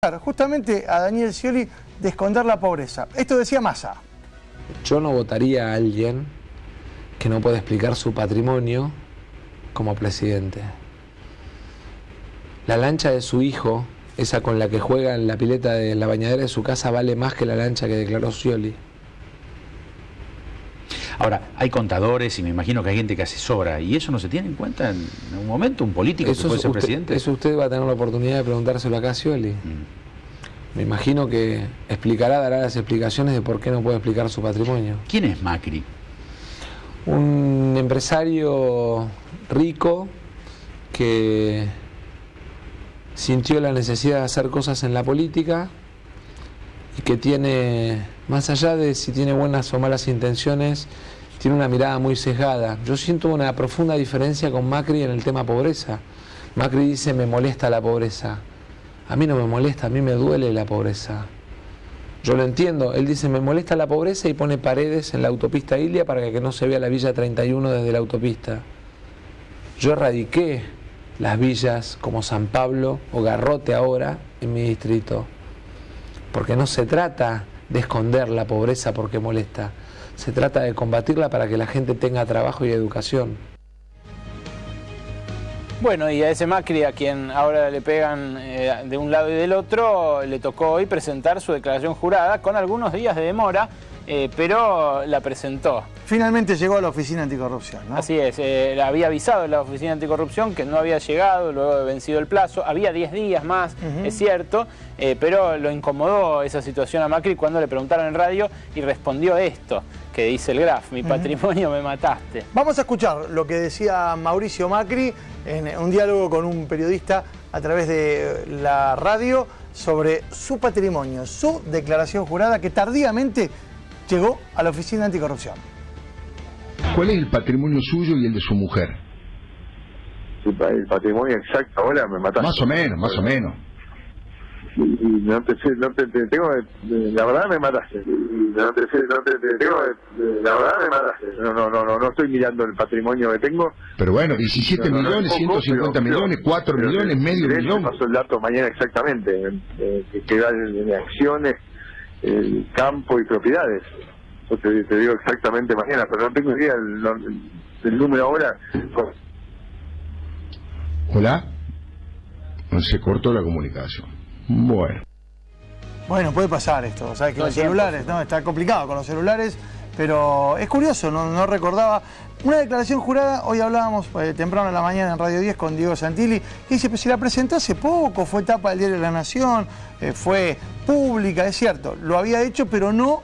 Justamente a Daniel Scioli de esconder la pobreza. Esto decía Massa. Yo no votaría a alguien que no puede explicar su patrimonio como presidente. La lancha de su hijo, esa con la que juega en la pileta de la bañadera de su casa, vale más que la lancha que declaró Scioli. Ahora, hay contadores y me imagino que hay gente que asesora, ¿y eso no se tiene en cuenta en un momento? ¿Un político que puede ser presidente? Eso usted va a tener la oportunidad de preguntárselo acá a Scioli. Me imagino que dará las explicaciones de por qué no puede explicar su patrimonio. ¿Quién es Macri? Un empresario rico que sintió la necesidad de hacer cosas en la política y que tiene, más allá de si tiene buenas o malas intenciones, tiene una mirada muy sesgada. Yo siento una profunda diferencia con Macri en el tema pobreza. Macri dice: me molesta la pobreza. A mí no me molesta, a mí me duele la pobreza. Yo lo entiendo. Él dice: me molesta la pobreza, y pone paredes en la autopista Ilia para que no se vea la Villa 31 desde la autopista. Yo erradiqué las villas como San Pablo o Garrote ahora en mi distrito. Porque no se trata de esconder la pobreza porque molesta. Se trata de combatirla para que la gente tenga trabajo y educación. Bueno, y a ese Macri, a quien ahora le pegan de un lado y del otro, le tocó hoy presentar su declaración jurada con algunos días de demora, pero la presentó. Finalmente llegó a la Oficina Anticorrupción, ¿no? Así es, había avisado en la Oficina Anticorrupción que no había llegado luego de vencido el plazo. Había 10 días más, es cierto, pero lo incomodó esa situación a Macri cuando le preguntaron en radio y respondió esto que dice el Graf: mi patrimonio me mataste. Vamos a escuchar lo que decía Mauricio Macri en un diálogo con un periodista a través de la radio sobre su patrimonio, su declaración jurada que tardíamente llegó a la Oficina Anticorrupción. ¿Cuál es el patrimonio suyo y el de su mujer? El patrimonio exacto ahora me mataste. Más o menos, más o menos. Y no te tengo, la verdad me mataste. La verdad me mataste. No estoy mirando el patrimonio que tengo. Pero bueno, 17 millones, 150 millones, 4 millones, medio millón. Paso el dato mañana exactamente, que da en acciones, el campo y propiedades. Yo te digo exactamente mañana, pero no tengo idea el número ahora. ¿Hola? Se cortó la comunicación. Bueno, puede pasar esto, ¿sabes? Que los celulares, ¿no? Está complicado con los celulares, pero es curioso, no recordaba. Una declaración jurada, hoy hablábamos temprano en la mañana en Radio 10 con Diego Santilli, que dice: pues si la presentó hace poco, fue tapa del Diario de la Nación, fue pública, es cierto, lo había hecho, pero no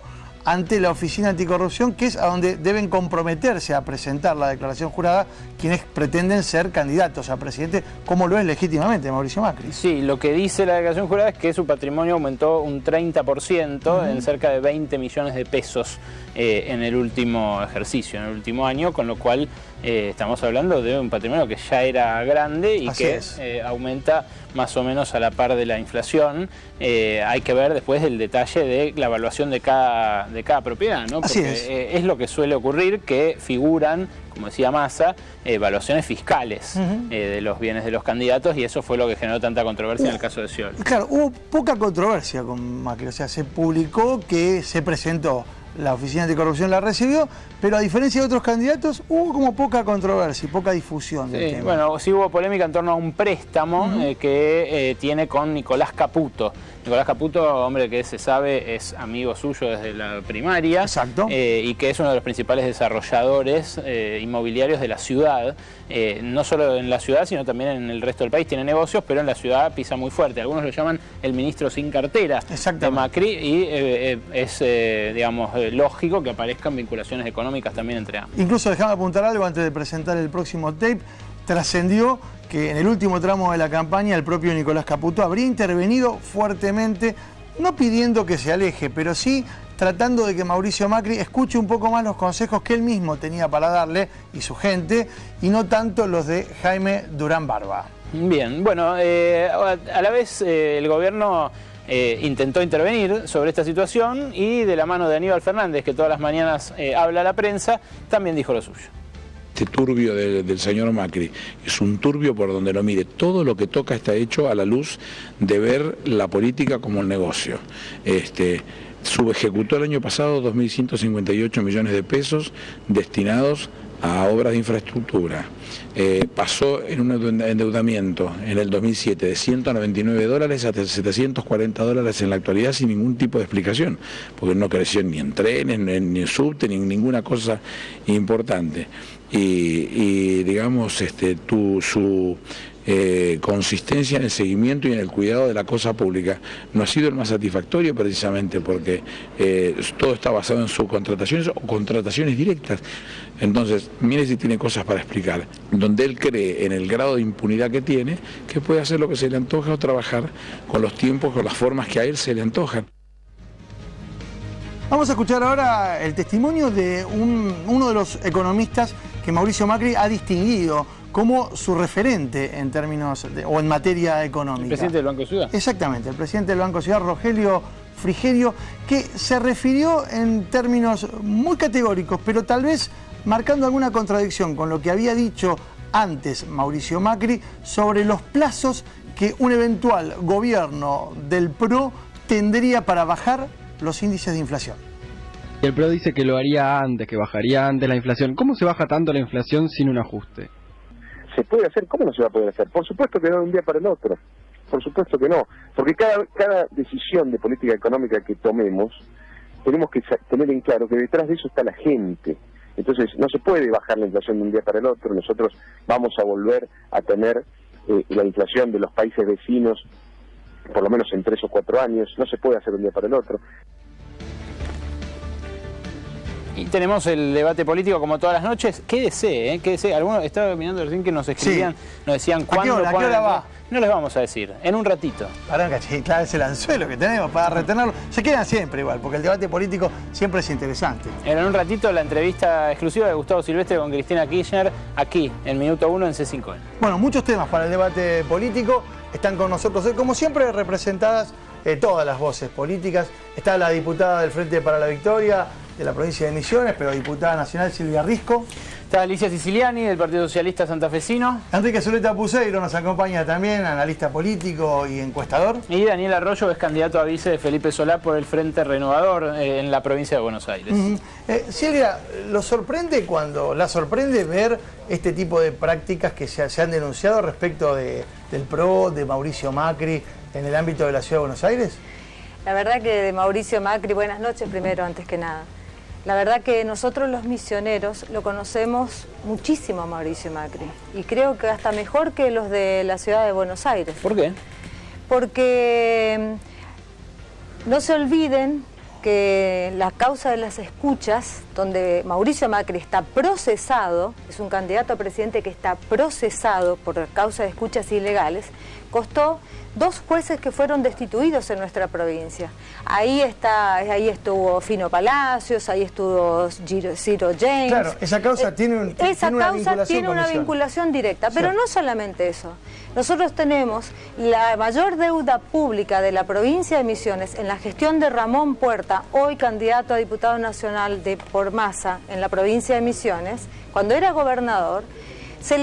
ante la Oficina Anticorrupción, que es a donde deben comprometerse a presentar la declaración jurada quienes pretenden ser candidatos a presidente, como lo es legítimamente Mauricio Macri. Sí, lo que dice la declaración jurada es que su patrimonio aumentó un 30%, en cerca de 20 millones de pesos en el último ejercicio, en el último año, con lo cual estamos hablando de un patrimonio que ya era grande y que aumenta más o menos a la par de la inflación. Hay que ver después el detalle de la evaluación de cada propiedad, ¿no? Porque es lo que suele ocurrir, que figuran, como decía Massa, evaluaciones fiscales de los bienes de los candidatos, y eso fue lo que generó tanta controversia en el caso de Scioli. Claro, hubo poca controversia con Macri, o sea, se publicó que se presentó, la Oficina Anticorrupción la recibió, pero a diferencia de otros candidatos hubo como poca controversia y poca difusión del tema. Bueno, sí hubo polémica en torno a un préstamo que tiene con Nicolás Caputo. Nicolás Caputo, hombre que se sabe es amigo suyo desde la primaria. Exacto. Y que es uno de los principales desarrolladores inmobiliarios de la ciudad. No solo en la ciudad, sino también en el resto del país. Tiene negocios, pero en la ciudad pisa muy fuerte. Algunos lo llaman el ministro sin cartera de Macri, y es, digamos, lógico que aparezcan vinculaciones económicas también entre ambos. Incluso déjame apuntar algo antes de presentar el próximo tape. Trascendió que en el último tramo de la campaña el propio Nicolás Caputo habría intervenido fuertemente, no pidiendo que se aleje, pero sí tratando de que Mauricio Macri escuche un poco más los consejos que él mismo tenía para darle y su gente, y no tanto los de Jaime Durán Barba. Bien, bueno, a la vez el gobierno intentó intervenir sobre esta situación, y de la mano de Aníbal Fernández, que todas las mañanas habla a la prensa, también dijo lo suyo. turbio del señor Macri es un turbio por donde lo mire. Todo lo que toca está hecho a la luz de ver la política como un negocio. Subejecutó el año pasado 2.158 millones de pesos destinados a obras de infraestructura. Pasó en un endeudamiento en el 2007 de $199 a $740 en la actualidad sin ningún tipo de explicación, porque no creció ni en trenes, ni en subte, ni en ninguna cosa importante. Y digamos, su consistencia en el seguimiento y en el cuidado de la cosa pública no ha sido el más satisfactorio, precisamente porque todo está basado en subcontrataciones o contrataciones directas. Entonces, mire si tiene cosas para explicar, donde él cree en el grado de impunidad que tiene, que puede hacer lo que se le antoja o trabajar con los tiempos, con las formas que a él se le antojan. Vamos a escuchar ahora el testimonio de uno de los economistas que Mauricio Macri ha distinguido como su referente en términos o en materia económica. ¿El presidente del Banco Ciudad? Exactamente, el presidente del Banco Ciudad, Rogelio Frigerio, que se refirió en términos muy categóricos, pero tal vez marcando alguna contradicción con lo que había dicho antes Mauricio Macri sobre los plazos que un eventual gobierno del PRO tendría para bajar los índices de inflación. El PRO dice que lo haría antes, que bajaría antes la inflación. ¿Cómo se baja tanto la inflación sin un ajuste? ¿Se puede hacer? ¿Cómo no se va a poder hacer? Por supuesto que no de un día para el otro. Por supuesto que no. Porque cada decisión de política económica que tomemos, tenemos que tener en claro que detrás de eso está la gente. Entonces, no se puede bajar la inflación de un día para el otro. Nosotros vamos a volver a tener la inflación de los países vecinos por lo menos en 3 o 4 años. No se puede hacer de un día para el otro. Y tenemos el debate político como todas las noches. Quédese, quédese. Algunos estaba mirando recién que nos escribían, nos decían cuándo. ¿A qué hora va? No les vamos a decir, en un ratito. Pará, claro, es el anzuelo que tenemos para retenerlo. Se quedan siempre igual, porque el debate político siempre es interesante. En un ratito la entrevista exclusiva de Gustavo Silvestre con Cristina Kirchner, aquí, en Minuto 1 en C5N. Bueno, muchos temas para el debate político. Están con nosotros hoy, como siempre, representadas todas las voces políticas. Está la diputada del Frente para la Victoria de la provincia de Misiones, pero diputada nacional Silvia Risco. Está Alicia Siciliani del Partido Socialista Santafesino. Enrique Zuleta Puseiro nos acompaña también, analista político y encuestador. Y Daniel Arroyo es candidato a vice de Felipe Solá por el Frente Renovador en la provincia de Buenos Aires. Silvia, ¿la sorprende ver este tipo de prácticas que se han denunciado respecto del PRO, de Mauricio Macri, en el ámbito de la Ciudad de Buenos Aires? La verdad que de Mauricio Macri, buenas noches primero, antes que nada. La verdad que nosotros los misioneros lo conocemos muchísimo a Mauricio Macri y creo que hasta mejor que los de la Ciudad de Buenos Aires. ¿Por qué? Porque no se olviden que la causa de las escuchas, donde Mauricio Macri está procesado, es un candidato a presidente que está procesado por causa de escuchas ilegales, costó 2 jueces que fueron destituidos en nuestra provincia. Ahí estuvo Fino Palacios, ahí estuvo Ciro James. Claro, esa causa tiene una vinculación directa, pero no solamente eso. Nosotros tenemos la mayor deuda pública de la provincia de Misiones en la gestión de Ramón Puerta, hoy candidato a diputado nacional por Massa en la provincia de Misiones. Cuando era gobernador, se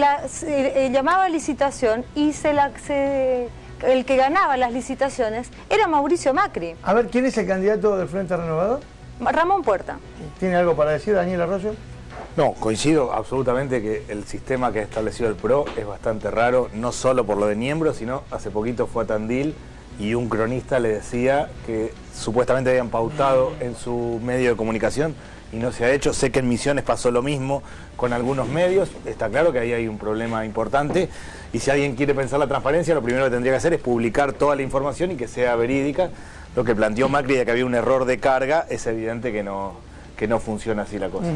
llamaba a licitación y el que ganaba las licitaciones era Mauricio Macri. A ver, ¿quién es el candidato del Frente Renovador? Ramón Puerta. ¿Tiene algo para decir, Daniel Arroyo? No, coincido absolutamente que el sistema que ha establecido el PRO es bastante raro, no solo por lo de Niembro, sino hace poquito fue a Tandil y un cronista le decía que supuestamente habían pautado en su medio de comunicación y no se ha hecho. Sé que en Misiones pasó lo mismo con algunos medios, está claro que ahí hay un problema importante y si alguien quiere pensar la transparencia, lo primero que tendría que hacer es publicar toda la información y que sea verídica. Lo que planteó Macri de que había un error de carga, es evidente que no funciona así la cosa.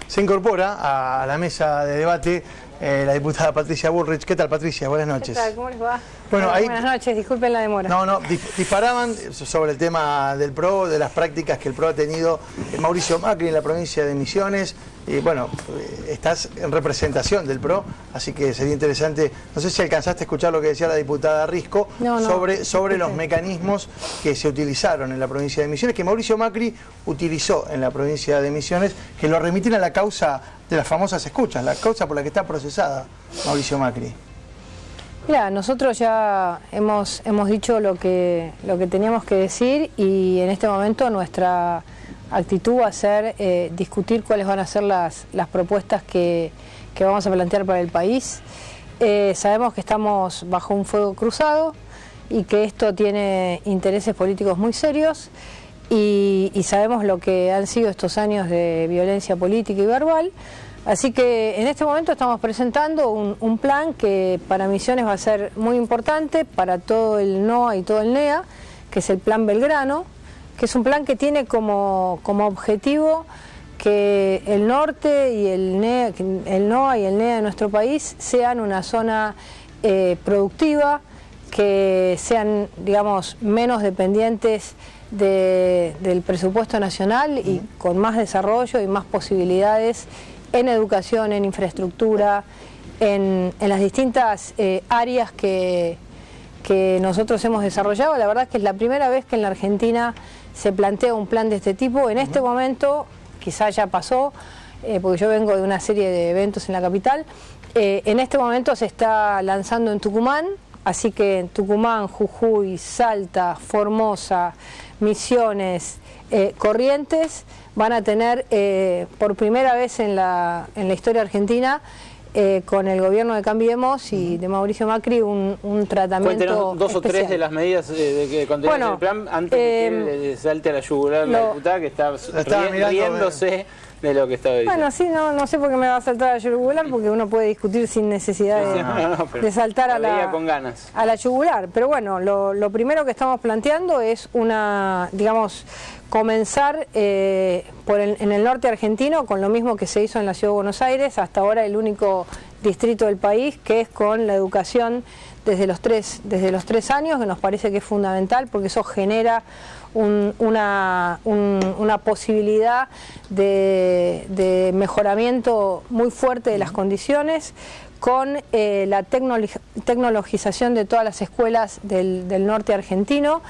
Se incorpora a la mesa de debate la diputada Patricia Bullrich. ¿Qué tal, Patricia? Buenas noches. ¿Qué tal? ¿Cómo les va? Bueno, buenas noches, disculpen la demora. Disparaban sobre el tema del PRO, de las prácticas que el PRO ha tenido Mauricio Macri en la provincia de Misiones. Y bueno, estás en representación del PRO, así que sería interesante, no sé si alcanzaste a escuchar lo que decía la diputada Risco sobre los mecanismos que se utilizaron en la provincia de Misiones, que Mauricio Macri utilizó en la provincia de Misiones, que lo remiten a la causa de las famosas escuchas, la causa por la que está procesada Mauricio Macri. Mira, nosotros ya hemos dicho lo que teníamos que decir y en este momento nuestra actitud va a ser discutir cuáles van a ser las propuestas que vamos a plantear para el país. Sabemos que estamos bajo un fuego cruzado y que esto tiene intereses políticos muy serios y sabemos lo que han sido estos años de violencia política y verbal. Así que en este momento estamos presentando un plan que para Misiones va a ser muy importante, para todo el NOA y todo el NEA, que es el Plan Belgrano, que es un plan que tiene como objetivo que el norte y el NOA y el NEA de nuestro país sean una zona productiva, que sean, digamos, menos dependientes del presupuesto nacional y con más desarrollo y más posibilidades en educación, en infraestructura, en las distintas áreas que nosotros hemos desarrollado. La verdad es que es la primera vez que en la Argentina se plantea un plan de este tipo. En este momento, quizás ya pasó, porque yo vengo de una serie de eventos en la capital, en este momento se está lanzando en Tucumán, así que en Tucumán, Jujuy, Salta, Formosa, Misiones, Corrientes van a tener por primera vez en la historia argentina con el gobierno de Cambiemos y de Mauricio Macri un tratamiento Cuéntenos dos o tres de las medidas que contiene el plan antes de que salte a la yugular la diputada que está riéndose de lo que estaba diciendo. Bueno, sí, no sé por qué me va a saltar a la yugular, porque uno puede discutir sin necesidad de saltar a la yugular. Pero bueno, lo primero que estamos planteando es comenzar en el norte argentino con lo mismo que se hizo en la Ciudad de Buenos Aires, hasta ahora el único distrito del país, que es con la educación desde los 3 años, que nos parece que es fundamental porque eso genera una posibilidad de mejoramiento muy fuerte de las condiciones, con la tecnologización de todas las escuelas del norte argentino,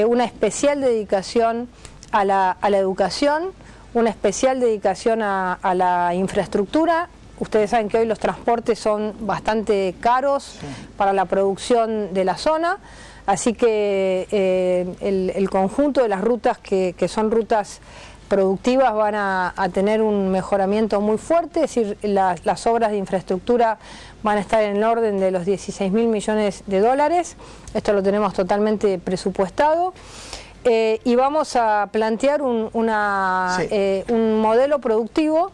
una especial dedicación a la educación, una especial dedicación a la infraestructura. Ustedes saben que hoy los transportes son bastante caros para la producción de la zona, así que el conjunto de las rutas que son rutas productivas van a tener un mejoramiento muy fuerte, es decir, las obras de infraestructura van a estar en el orden de los 16.000 millones de dólares, esto lo tenemos totalmente presupuestado. Y vamos a plantear un modelo productivo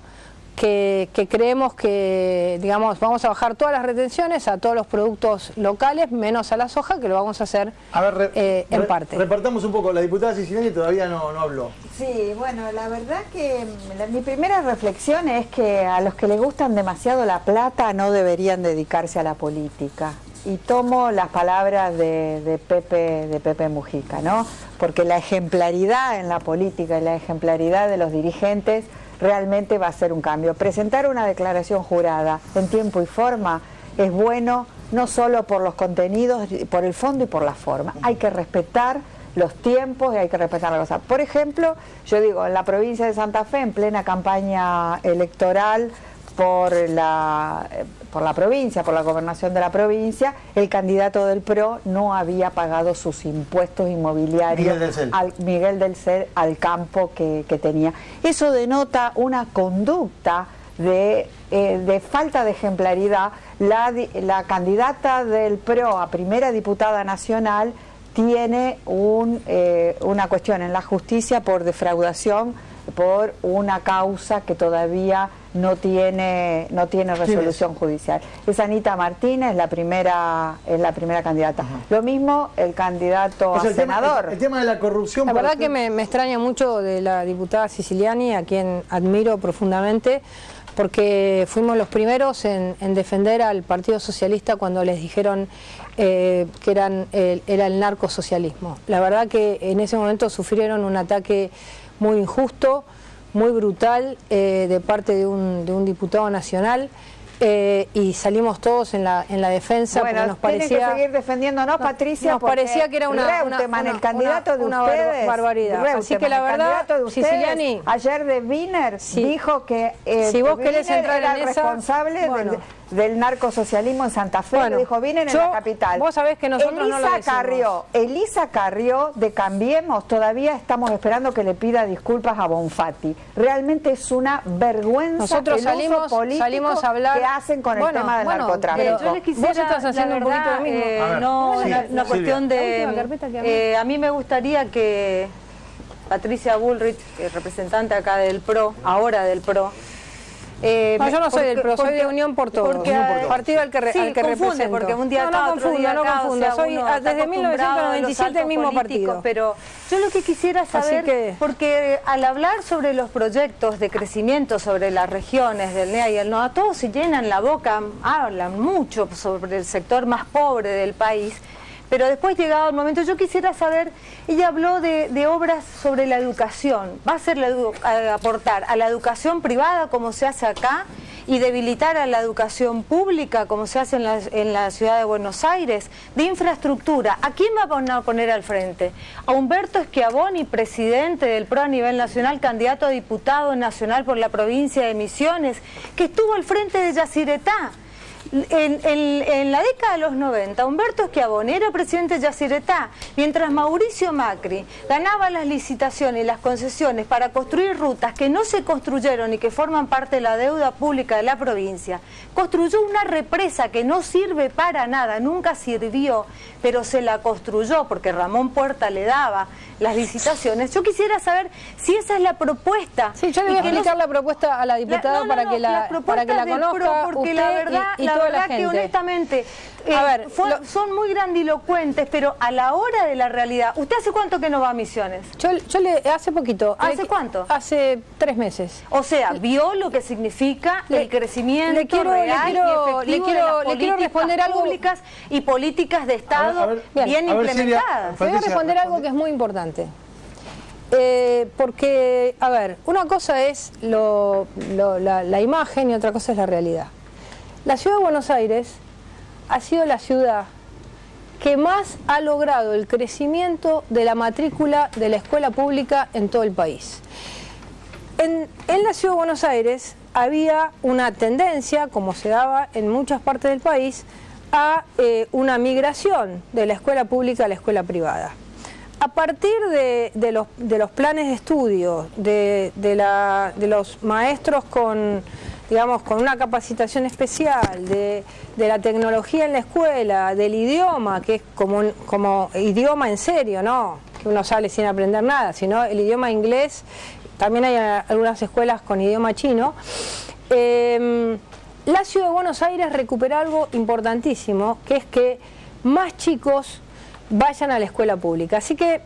que creemos que, digamos, vamos a bajar todas las retenciones a todos los productos locales, menos a la soja, que lo vamos a hacer en parte. Repartamos un poco, la diputada Siciliani todavía no habló. Sí, bueno, la verdad que mi primera reflexión es que a los que les gustan demasiado la plata no deberían dedicarse a la política. Y tomo las palabras de Pepe Mujica, ¿no? Porque la ejemplaridad en la política y la ejemplaridad de los dirigentes realmente va a ser un cambio. Presentar una declaración jurada en tiempo y forma es bueno, no solo por los contenidos, por el fondo y por la forma. Hay que respetar los tiempos y hay que respetar la cosa. Por ejemplo, yo digo, en la provincia de Santa Fe, en plena campaña electoral por la provincia, por la gobernación de la provincia, el candidato del PRO no había pagado sus impuestos inmobiliarios, Miguel del Cel, al campo que tenía. Eso denota una conducta de falta de ejemplaridad. La candidata del PRO a primera diputada nacional tiene una cuestión en la justicia por defraudación, por una causa que todavía no tiene resolución judicial. Es Anita Martínez, la primera candidata. Lo mismo el candidato a senador. El tema de la corrupción. La verdad que me extraña mucho de la diputada Siciliani, a quien admiro profundamente, porque fuimos los primeros en defender al Partido Socialista cuando les dijeron que era el narcosocialismo. La verdad que en ese momento sufrieron un ataque muy injusto, muy brutal de parte de un diputado nacional. y salimos todos en la defensa. Bueno, nos parecía, tienen que seguir defendiéndonos, Patricia, nos parecía que era el candidato de ustedes, barbaridad. Reutemann, así que la verdad, Siciliani, ayer de Wiener dijo que si vos querés entrar era en el esa, responsable del narcosocialismo en Santa Fe, lo dijo Wiener en la capital. Vos sabés que nosotros no lo decimos. Elisa Carrió de Cambiemos todavía estamos esperando que le pida disculpas a Bonfatti. Realmente es una vergüenza nosotros el uso político a hablar, que hacen con el tema del narcotráfico. Yo les quisiera, vos estás haciendo un poquito lo mismo. Una cuestión de... a mí me gustaría que Patricia Bullrich, representante acá del PRO, ahora del PRO, yo no soy del PRO, soy de Unión por Todos, partido al que represento. Porque un día no confunda, soy desde 1997 el mismo partido. Pero yo lo que quisiera saber, porque al hablar sobre los proyectos de crecimiento sobre las regiones del NEA y el NOA, todos se llenan la boca, hablan mucho sobre el sector más pobre del país. Pero después, llegado el momento, yo quisiera saber, ella habló de obras sobre la educación. ¿Va a ser aportar a la educación privada como se hace acá y debilitar a la educación pública como se hace en la ciudad de Buenos Aires? De infraestructura, ¿a quién va a poner al frente? A Humberto Schiavoni, presidente del PRO a nivel nacional, candidato a diputado nacional por la provincia de Misiones, que estuvo al frente de Yacyretá. En la década de los 90, Humberto Schiavoni era presidente de Yacyretá, mientras Mauricio Macri ganaba las licitaciones y las concesiones para construir rutas que no se construyeron y que forman parte de la deuda pública de la provincia. Construyó una represa que no sirve para nada, nunca sirvió, pero se la construyó porque Ramón Puerta le daba las licitaciones. Yo quisiera saber si esa es la propuesta. Sí, yo le voy a explicar la propuesta a la diputada para que la conozca porque usted la verdad, y toda la gente. Que honestamente son muy grandilocuentes, pero a la hora de la realidad, ¿usted hace cuánto que no va a Misiones? Yo hace poquito. ¿Hace cuánto? Hace 3 meses. O sea, vio lo que significa el crecimiento le quiero responder algo públicas y políticas de Estado bien implementadas. Voy a responder algo que es muy importante. Porque, a ver, una cosa es la imagen y otra cosa es la realidad. La ciudad de Buenos Aires ha sido la ciudad que más ha logrado el crecimiento de la matrícula de la escuela pública en todo el país. En la ciudad de Buenos Aires había una tendencia, como se daba en muchas partes del país, a una migración de la escuela pública a la escuela privada. A partir de los planes de estudio, de los maestros con una capacitación especial, de la tecnología en la escuela, del idioma, que es como idioma en serio, no que uno sale sin aprender nada, sino el idioma inglés. También hay algunas escuelas con idioma chino. La ciudad de Buenos Aires recupera algo importantísimo, que es que más chicos vayan a la escuela pública. Así que,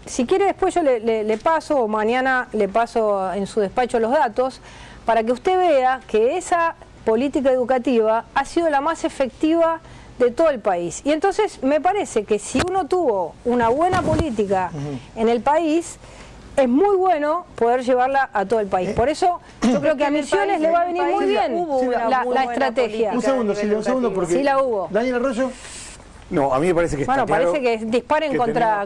si quiere después yo le paso, o mañana le paso en su despacho los datos, para que usted vea que esa política educativa ha sido la más efectiva de todo el país. Y entonces me parece que si uno tuvo una buena política en el país, es muy bueno poder llevarla a todo el país. Por eso yo creo que a Misiones le va a venir muy bien la estrategia. Un segundo, Silvia, un segundo, porque... Sí la hubo. Daniel Arroyo. No, a mí me parece que está claro. Parece que disparen contra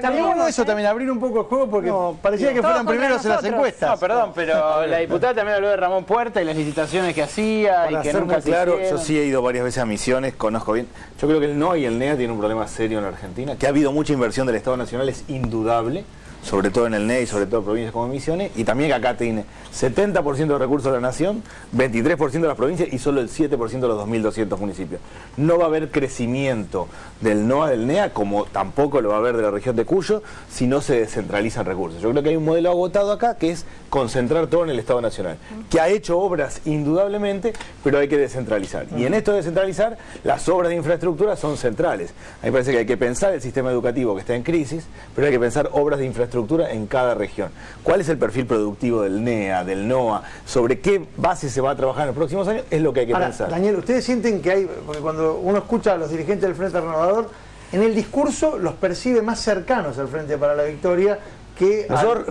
Cambiemos eso también, abrir un poco el juego, porque parecía que fueran primeros en las encuestas. No, perdón, pero la diputada también habló de Ramón Puerta y las licitaciones que hacía y que nunca se claro, hicieron. yo sí he ido varias veces a Misiones, conozco bien. Yo creo que el NOA y el NEA tienen un problema serio en la Argentina, que ha habido mucha inversión del Estado Nacional, es indudable, sobre todo en el NEA y sobre todo en provincias como Misiones, y también que acá tiene 70% de recursos de la nación, 23% de las provincias y solo el 7% de los 2.200 municipios. No va a haber crecimiento del NOA, del NEA, como tampoco lo va a haber de la región de Cuyo, si no se descentralizan recursos. Yo creo que hay un modelo agotado acá, que es concentrar todo en el Estado Nacional, que ha hecho obras indudablemente, pero hay que descentralizar. Y en esto de descentralizar, las obras de infraestructura son centrales. A mí me parece que hay que pensar el sistema educativo que está en crisis, pero hay que pensar obras de infraestructura en cada región. ¿Cuál es el perfil productivo del NEA, del NOA? ¿Sobre qué base se va a trabajar en los próximos años? Es lo que hay que pensar. Daniel, ¿ustedes sienten que hay, porque cuando uno escucha a los dirigentes del Frente Renovador, en el discurso los percibe más cercanos al Frente para la Victoria, que nosotros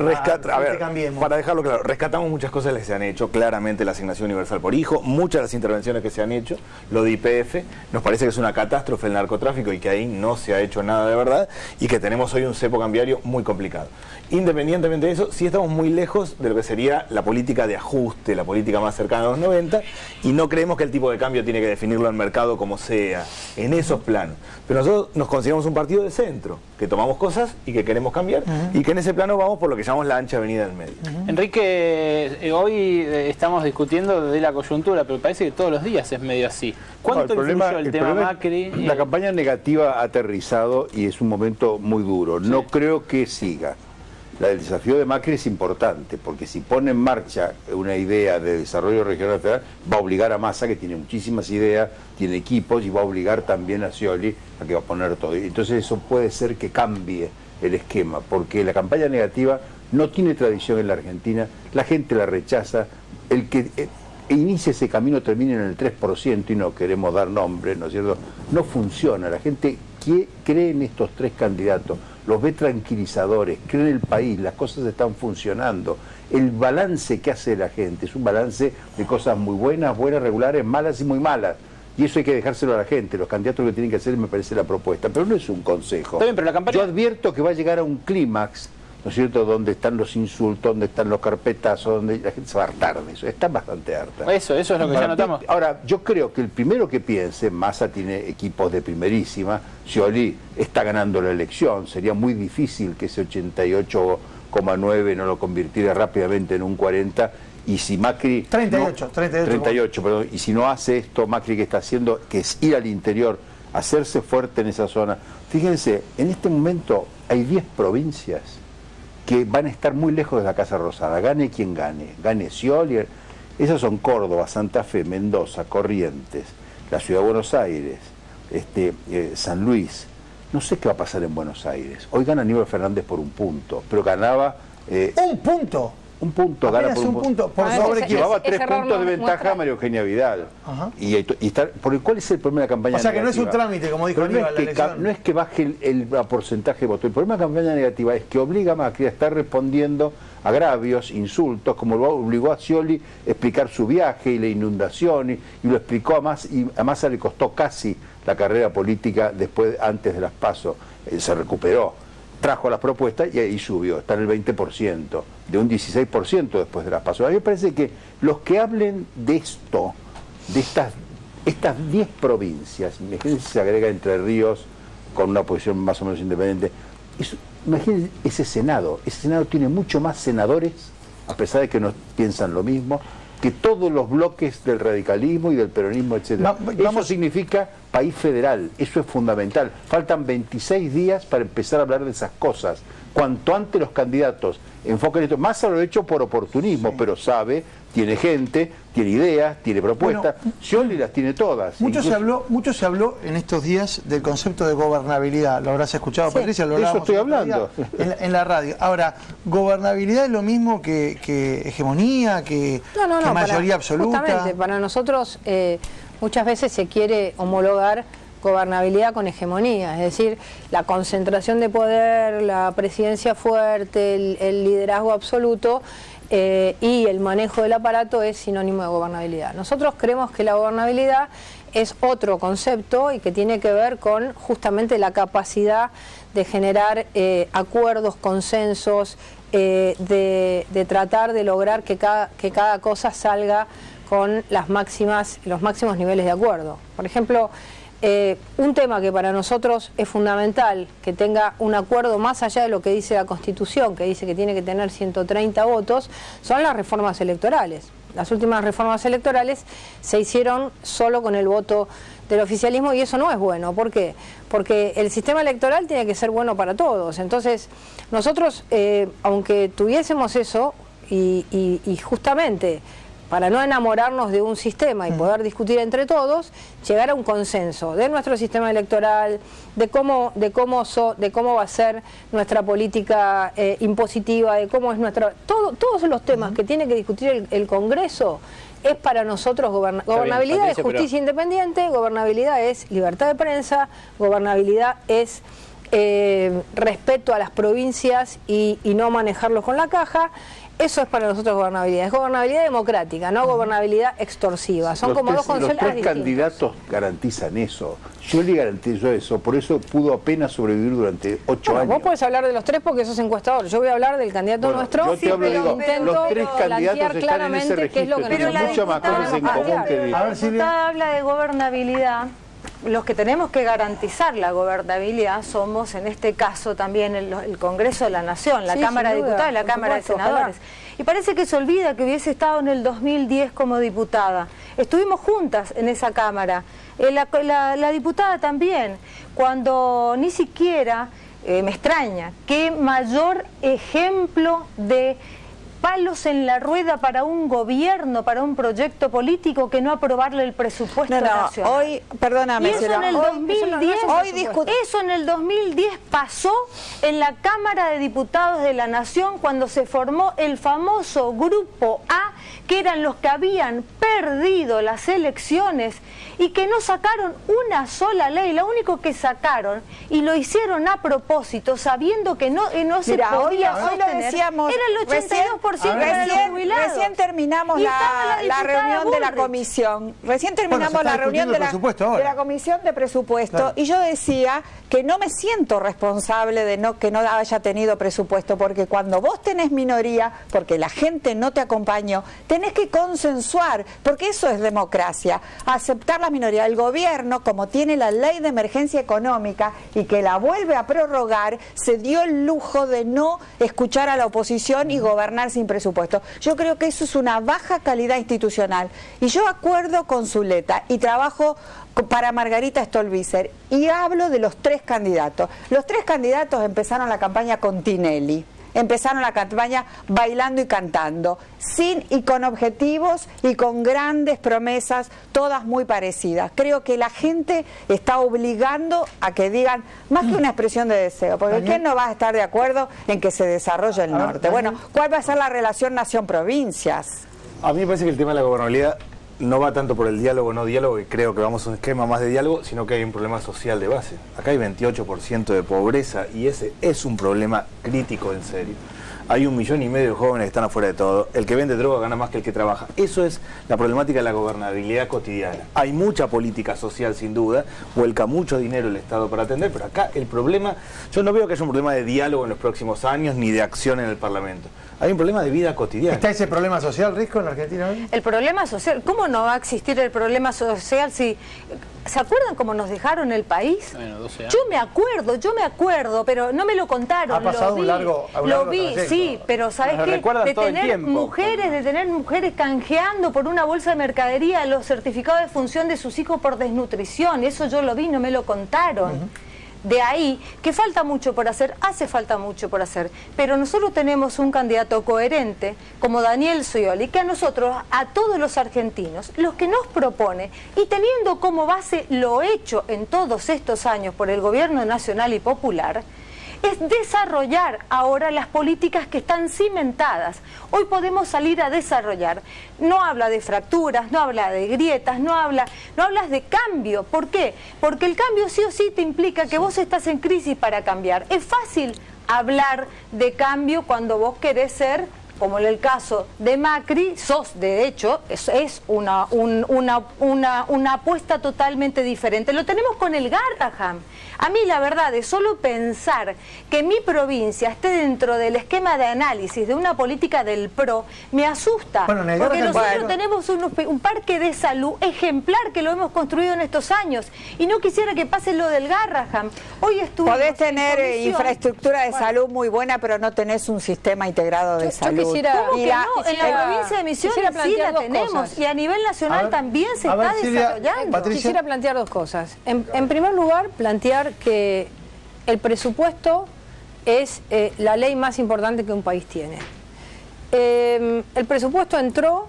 Cambiemos. Para dejarlo claro, rescatamos muchas cosas que se han hecho, claramente la asignación universal por hijo, muchas de las intervenciones que se han hecho, lo de YPF, nos parece que es una catástrofe el narcotráfico y que ahí no se ha hecho nada de verdad y que tenemos hoy un cepo cambiario muy complicado. Independientemente de eso, sí estamos muy lejos de lo que sería la política de ajuste, la política más cercana a los 90, y no creemos que el tipo de cambio tiene que definirlo el mercado como sea, en esos planos. Pero nosotros nos consideramos un partido de centro, que tomamos cosas y que queremos cambiar, y que en ese plano vamos por lo que llamamos la ancha avenida del medio. Enrique, hoy estamos discutiendo de la coyuntura, pero parece que todos los días es medio así. ¿Cuánto influyó el tema Macri? La campaña negativa ha aterrizado y es un momento muy duro. Sí. No creo que siga. El desafío de Macri es importante, porque si pone en marcha una idea de desarrollo regional federal, va a obligar a Massa, que tiene muchísimas ideas, tiene equipos, y va a obligar también a Scioli a que va a poner todo. Entonces eso puede ser que cambie el esquema, porque la campaña negativa no tiene tradición en la Argentina, la gente la rechaza, el que inicie ese camino termine en el 3%, y no queremos dar nombres, ¿no es cierto? No funciona, la gente cree en estos tres candidatos, los ve tranquilizadores, cree en el país, las cosas están funcionando. El balance que hace la gente es un balance de cosas muy buenas, regulares, malas y muy malas. Y eso hay que dejárselo a la gente. Los candidatos que tienen que hacer, me parece, la propuesta. Pero no es un consejo. Está bien, pero la campaña... Yo advierto que va a llegar a un clímax, ¿no es cierto?, donde están los insultos, donde están los carpetazos, donde la gente se va a hartar de eso. Está bastante harta. Eso es lo que ya notamos. Ahora, yo creo que el primero que piense, Massa tiene equipos de primerísima, Scioli está ganando la elección, sería muy difícil que ese 88,9 no lo convirtiera rápidamente en un 40, y si Macri... 38, perdón, y si no hace esto, Macri que está haciendo, que es ir al interior, hacerse fuerte en esa zona. Fíjense, en este momento hay 10 provincias que van a estar muy lejos de la Casa Rosada, gane quien gane Scioli, esas son Córdoba, Santa Fe, Mendoza, Corrientes, la Ciudad de Buenos Aires, San Luis. No sé qué va a pasar en Buenos Aires. Hoy gana Aníbal Fernández por un punto, pero ganaba... ¿Un punto? Un punto, gana por un punto. Por sobre llevaba 3 puntos de ventaja a María Eugenia Vidal. ¿Cuál es el problema de la campaña negativa? O sea, que no es un trámite, como dijo Aníbal. No es que baje el porcentaje de voto. El problema de la campaña negativa es que obliga a Macri a estar respondiendo agravios, insultos, como lo obligó a Scioli a explicar su viaje y la inundación, y lo explicó a Massa, y a Massa le costó casi la carrera política antes de las PASO. Se recuperó, trajo las propuestas y ahí subió, está en el 20%, de un 16% después de las PASO. A mí me parece que los que hablen de esto, de estas 10 provincias, imagínense si se agrega Entre Ríos con una posición más o menos independiente, imagínense ese Senado tiene mucho más senadores, a pesar de que no piensan lo mismo, que todos los bloques del radicalismo y del peronismo, etc. Eso significa país federal, eso es fundamental. Faltan 26 días para empezar a hablar de esas cosas. Cuanto antes los candidatos enfoquen esto, Massa lo ha hecho por oportunismo, pero sabe, tiene gente, tiene ideas, tiene propuestas, Scioli las tiene todas. Mucho se habló en estos días del concepto de gobernabilidad. Lo habrás escuchado, Patricia, lo hablábamos. De eso estoy hablando. En la radio. Ahora, ¿gobernabilidad es lo mismo que hegemonía, que mayoría absoluta? Justamente, para nosotros muchas veces se quiere homologar gobernabilidad con hegemonía, es decir, la concentración de poder, la presidencia fuerte, el liderazgo absoluto y el manejo del aparato es sinónimo de gobernabilidad. Nosotros creemos que la gobernabilidad es otro concepto y que tiene que ver con justamente la capacidad de generar acuerdos, consensos, de tratar de lograr que cada cosa salga con los máximos niveles de acuerdo. Por ejemplo, un tema que para nosotros es fundamental, que tenga un acuerdo más allá de lo que dice la Constitución, que dice que tiene que tener 130 votos, son las reformas electorales. Las últimas reformas electorales se hicieron solo con el voto del oficialismo y eso no es bueno. ¿Por qué? Porque el sistema electoral tiene que ser bueno para todos. Entonces, nosotros, aunque tuviésemos eso, y justamente para no enamorarnos de un sistema y poder discutir entre todos, llegar a un consenso de nuestro sistema electoral, de cómo va a ser nuestra política impositiva, de cómo es todos los temas que tiene que discutir el Congreso. Es para nosotros gobernabilidad, es justicia independiente, gobernabilidad es libertad de prensa, gobernabilidad es respeto a las provincias y no manejarlos con la caja. Eso es para nosotros gobernabilidad. Es gobernabilidad democrática, no gobernabilidad extorsiva. Son como dos conceptos distintos. Los tres candidatos garantizan eso. Yo le garantizo eso, por eso pudo apenas sobrevivir durante 8 años. Vos podés hablar de los tres porque sos encuestador. Yo voy a hablar del candidato nuestro. Yo te hablo, digo, los tres candidatos están en ese registro. Pero mucho más cosas en común que la diputada habla de gobernabilidad. Los que tenemos que garantizar la gobernabilidad somos, en este caso, también el Congreso de la Nación, la Cámara de Diputados y la Cámara de Senadores. Y parece que se olvida que hubiese estado en el 2010 como diputada. Estuvimos juntas en esa Cámara. La diputada también, cuando ni siquiera, me extraña, qué mayor ejemplo de palos en la rueda para un gobierno, para un proyecto político, que no aprobarle el presupuesto nacional. Hoy, perdóname, y eso en el 2010, eso en el 2010 pasó en la Cámara de Diputados de la Nación cuando se formó el famoso Grupo A, que eran los que habían perdido las elecciones y que no sacaron una sola ley. Lo único que sacaron, y lo hicieron a propósito, sabiendo que no se podía sostener, era el 82%. Recién terminamos la reunión de la comisión. Recién terminamos la reunión de la comisión de presupuesto, claro. Y yo decía que no me siento responsable de que no haya tenido presupuesto, porque cuando vos tenés minoría, porque la gente no te acompañó, tenés que consensuar, porque eso es democracia, aceptar la minoría. El gobierno, como tiene la ley de emergencia económica y que la vuelve a prorrogar, se dio el lujo de no escuchar a la oposición y gobernar sin presupuesto. Yo creo que eso es una baja calidad institucional. Y yo acuerdo con Zuleta y trabajo para Margarita Stolbizer y hablo de los tres candidatos. Los tres candidatos empezaron la campaña con Tinelli. Empezaron la campaña bailando y cantando, y con objetivos y con grandes promesas, todas muy parecidas. Creo que la gente está obligando a que digan, más que una expresión de deseo, porque ¿quién no va a estar de acuerdo en que se desarrolle el norte? Bueno, ¿cuál va a ser la relación nación-provincias? A mí me parece que el tema de la gobernabilidad no va tanto por el diálogo o no diálogo, que creo que vamos a un esquema más de diálogo, sino que hay un problema social de base. Acá hay 28% de pobreza y ese es un problema crítico, en serio. Hay 1,5 millones de jóvenes que están afuera de todo. El que vende droga gana más que el que trabaja. Eso es la problemática de la gobernabilidad cotidiana. Hay mucha política social, sin duda, vuelca mucho dinero el Estado para atender, pero acá el problema, yo no veo que haya un problema de diálogo en los próximos años ni de acción en el Parlamento. Hay un problema de vida cotidiana. ¿Está ese problema social, Risco, en Argentina hoy? El problema social, ¿cómo no va a existir el problema social si... ¿Se acuerdan cómo nos dejaron el país? Bueno, 12 años. Yo me acuerdo, pero no me lo contaron. Ha pasado lo vi, sí, pero ¿sabes qué? De tener mujeres canjeando por una bolsa de mercadería los certificados de función de sus hijos por desnutrición, eso yo lo vi, no me lo contaron. De ahí, que falta mucho por hacer, hace falta mucho por hacer, pero nosotros tenemos un candidato coherente como Daniel Scioli, que a nosotros, a todos los argentinos, los que nos propone, y teniendo como base lo hecho en todos estos años por el gobierno nacional y popular, es desarrollar ahora las políticas que están cimentadas. Hoy podemos salir a desarrollar. No habla de fracturas, no habla de grietas, no hablas de cambio. ¿Por qué? Porque el cambio sí o sí te implica que vos estás en crisis para cambiar. Es fácil hablar de cambio cuando vos querés ser, como en el caso de Macri, de hecho, es una apuesta totalmente diferente. Lo tenemos con el Garrahan. A mí la verdad es solo pensar que mi provincia esté dentro del esquema de análisis de una política del PRO, me asusta. Porque nosotros tenemos un parque de salud ejemplar que lo hemos construido en estos años. Y no quisiera que pase lo del Garrahan. Hoy podés tener infraestructura de salud muy buena, pero no tenés un sistema integrado de salud. ¿Cómo que no? En la provincia de Misiones sí la tenemos. Y a nivel nacional también se está desarrollando. Quisiera plantear dos cosas. En primer lugar, plantear que el presupuesto es la ley más importante que un país tiene. El presupuesto entró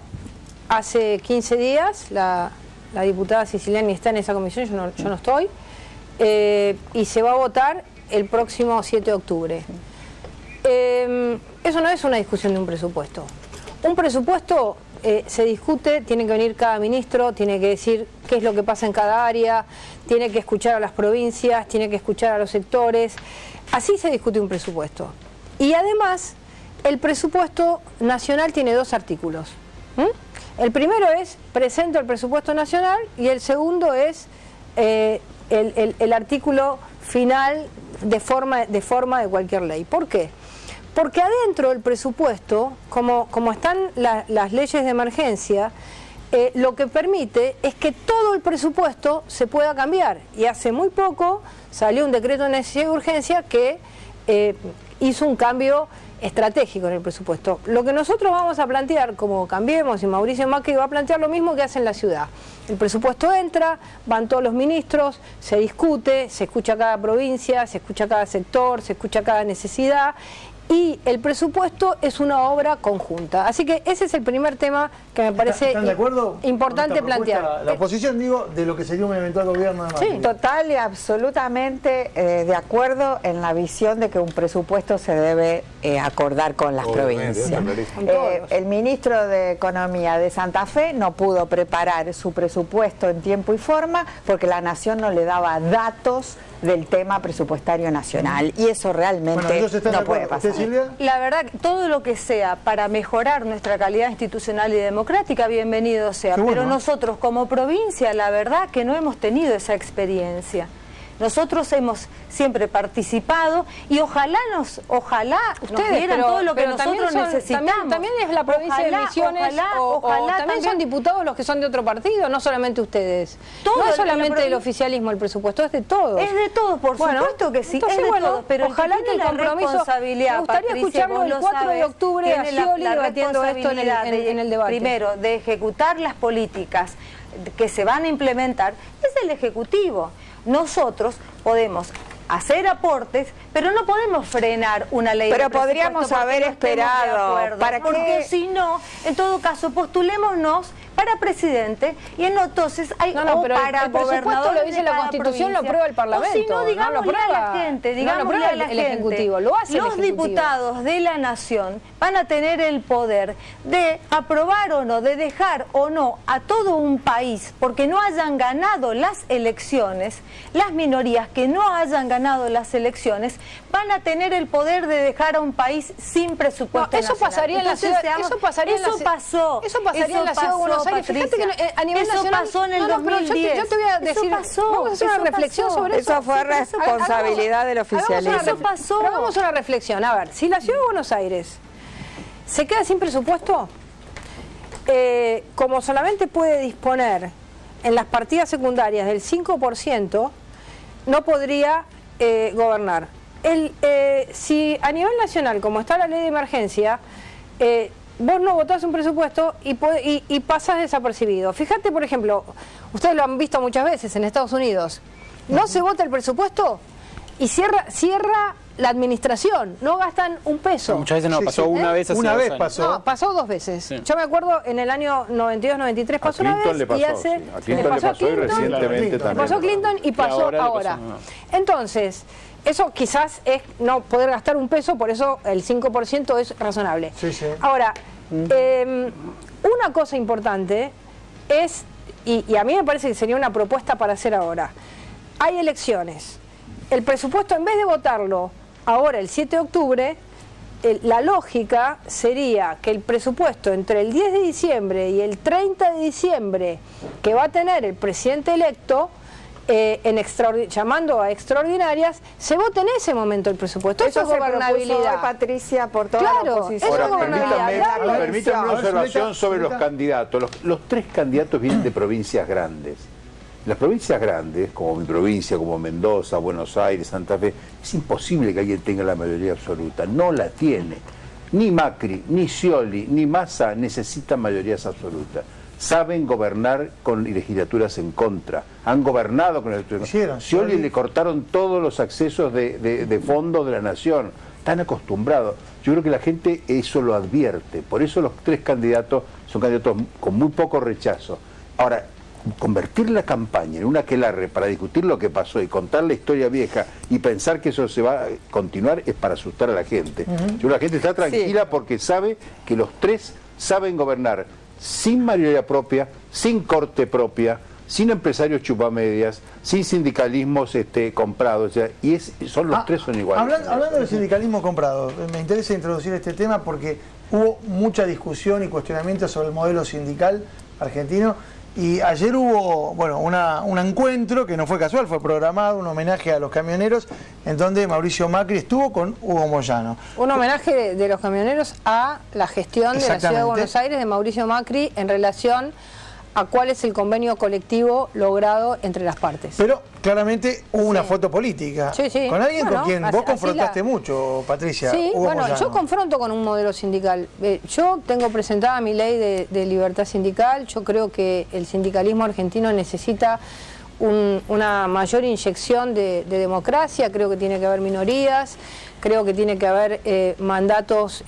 hace 15 días, la diputada Siciliani está en esa comisión, yo no estoy, y se va a votar el próximo 7 de octubre. Eso no es una discusión de un presupuesto. Un presupuesto se discute, tiene que venir cada ministro, tiene que decir qué es lo que pasa en cada área, tiene que escuchar a las provincias, tiene que escuchar a los sectores. Así se discute un presupuesto. Y además, el presupuesto nacional tiene 2 artículos. El primero es, presento el presupuesto nacional, y el segundo es el artículo final de forma de cualquier ley. ¿Por qué? Porque adentro del presupuesto, como están las leyes de emergencia, lo que permite es que todo el presupuesto se pueda cambiar. Y hace muy poco salió un decreto de necesidad y urgencia que hizo un cambio estratégico en el presupuesto. Lo que nosotros vamos a plantear, como Cambiemos, y Mauricio Macri va a plantear lo mismo que hace en la ciudad. El presupuesto entra, van todos los ministros, se discute, se escucha cada provincia, se escucha cada sector, se escucha cada necesidad, y el presupuesto es una obra conjunta. Así que ese es el primer tema que me parece ¿Están de acuerdo importante plantear. La oposición, digo, de lo que sería un eventual gobierno de Macri. Sí, total y absolutamente de acuerdo en la visión de que un presupuesto se debe acordar con las provincias. El ministro de Economía de Santa Fe no pudo preparar su presupuesto en tiempo y forma porque la Nación no le daba datos del tema presupuestario nacional, y eso realmente no puede pasar. La verdad, todo lo que sea para mejorar nuestra calidad institucional y democrática, bienvenido sea. Pero nosotros como provincia, la verdad que no hemos tenido esa experiencia. Nosotros hemos siempre participado y ojalá nos dieran todo lo que nosotros necesitamos. También es la provincia de Misiones, ojalá también son diputados los que son de otro partido, no solamente ustedes. No es solamente del oficialismo el presupuesto, es de todos. Es de todos, por supuesto que sí, entonces, es de todos, pero ojalá que el compromiso, me gustaría escucharlo el 4 de octubre a Scioli debatiendo esto en el debate. Primero, de ejecutar las políticas que se van a implementar, es el Ejecutivo. Nosotros podemos hacer aportes, pero no podemos frenar una ley. Pero podríamos haber esperado. Porque si no, en todo caso, postulémonos para presidente y entonces hay pero para el presupuesto lo dice la Constitución, lo aprueba el Parlamento. O si no, digámosle a la gente, digámosle a la gente, Ejecutivo, lo hace los diputados de la Nación van a tener el poder de aprobar o no, de dejar o no a todo un país, porque no hayan ganado las elecciones, las minorías que no hayan ganado las elecciones, van a tener el poder de dejar a un país sin presupuesto eso nacional. Pasaría en la ciudad, eso pasaría en la ciudad de Buenos Aires. Fíjate que a nivel eso nacional, pasó en el 2010. Yo te voy a decir, vamos a hacer una reflexión sobre eso. Eso fue responsabilidad del oficialismo. Eso pasó. Pero hagamos una reflexión. A ver, si la ciudad de Buenos Aires se queda sin presupuesto, como solamente puede disponer en las partidas secundarias del 5%, no podría gobernar. Si a nivel nacional, como está la ley de emergencia, vos no votás un presupuesto y pasás desapercibido. Fíjate, por ejemplo, ustedes lo han visto muchas veces en Estados Unidos, no se vota el presupuesto y cierra la administración, no gastan un peso. Muchas veces no, pasó una vez hace 2 años. pasó. No, pasó 2 veces. Sí. Yo me acuerdo en el año 92-93 pasó una vez le pasó, y hace... A Clinton le pasó y recientemente también. Pasó Clinton y pasó ahora. Entonces, eso quizás es no poder gastar un peso, por eso el 5% es razonable. Sí, sí. Ahora, una cosa importante es, y a mí me parece que sería una propuesta para hacer ahora, hay elecciones. El presupuesto, en vez de votarlo ahora el 7 de octubre, la lógica sería que el presupuesto entre el 10 de diciembre y el 30 de diciembre que va a tener el presidente electo, llamando a extraordinarias, se vote en ese momento el presupuesto. Eso es gobernabilidad. Patricia, por toda la oposición. Eso es gobernabilidad. Permítanme una observación sobre los candidatos. Los 3 candidatos vienen de provincias grandes. Las provincias grandes, como mi provincia, como Mendoza, Buenos Aires, Santa Fe, es imposible que alguien tenga la mayoría absoluta. No la tiene. Ni Macri, ni Scioli, ni Massa necesitan mayorías absolutas. Saben gobernar con legislaturas en contra. Han gobernado con legislaturas. Scioli le cortaron todos los accesos de fondos de la nación. Están acostumbrados. Yo creo que la gente eso lo advierte. Por eso los 3 candidatos son candidatos con muy poco rechazo. Ahora, convertir la campaña en un aquelarre para discutir lo que pasó y contar la historia vieja y pensar que eso se va a continuar es para asustar a la gente. Yo creo que la gente está tranquila porque sabe que los 3 saben gobernar sin mayoría propia, sin corte propia, sin empresarios chupamedias, sin sindicalismos comprados, o sea, son los tres son iguales. Hablando del sindicalismo comprado, me interesa introducir este tema porque hubo mucha discusión y cuestionamiento sobre el modelo sindical argentino y ayer hubo un encuentro que no fue casual, fue programado, un homenaje a los camioneros en donde Mauricio Macri estuvo con Hugo Moyano. Un homenaje de los camioneros a la gestión de la Ciudad de Buenos Aires de Mauricio Macri en relación a cuál es el convenio colectivo logrado entre las partes. Pero claramente hubo una foto política. Con alguien con quien vos confrontaste mucho, Patricia. Sí, Hugo Moyano. Yo confronto con un modelo sindical. Yo tengo presentada mi ley de libertad sindical. Yo creo que el sindicalismo argentino necesita una mayor inyección de democracia. Creo que tiene que haber minorías. Creo que tiene que haber mandatos,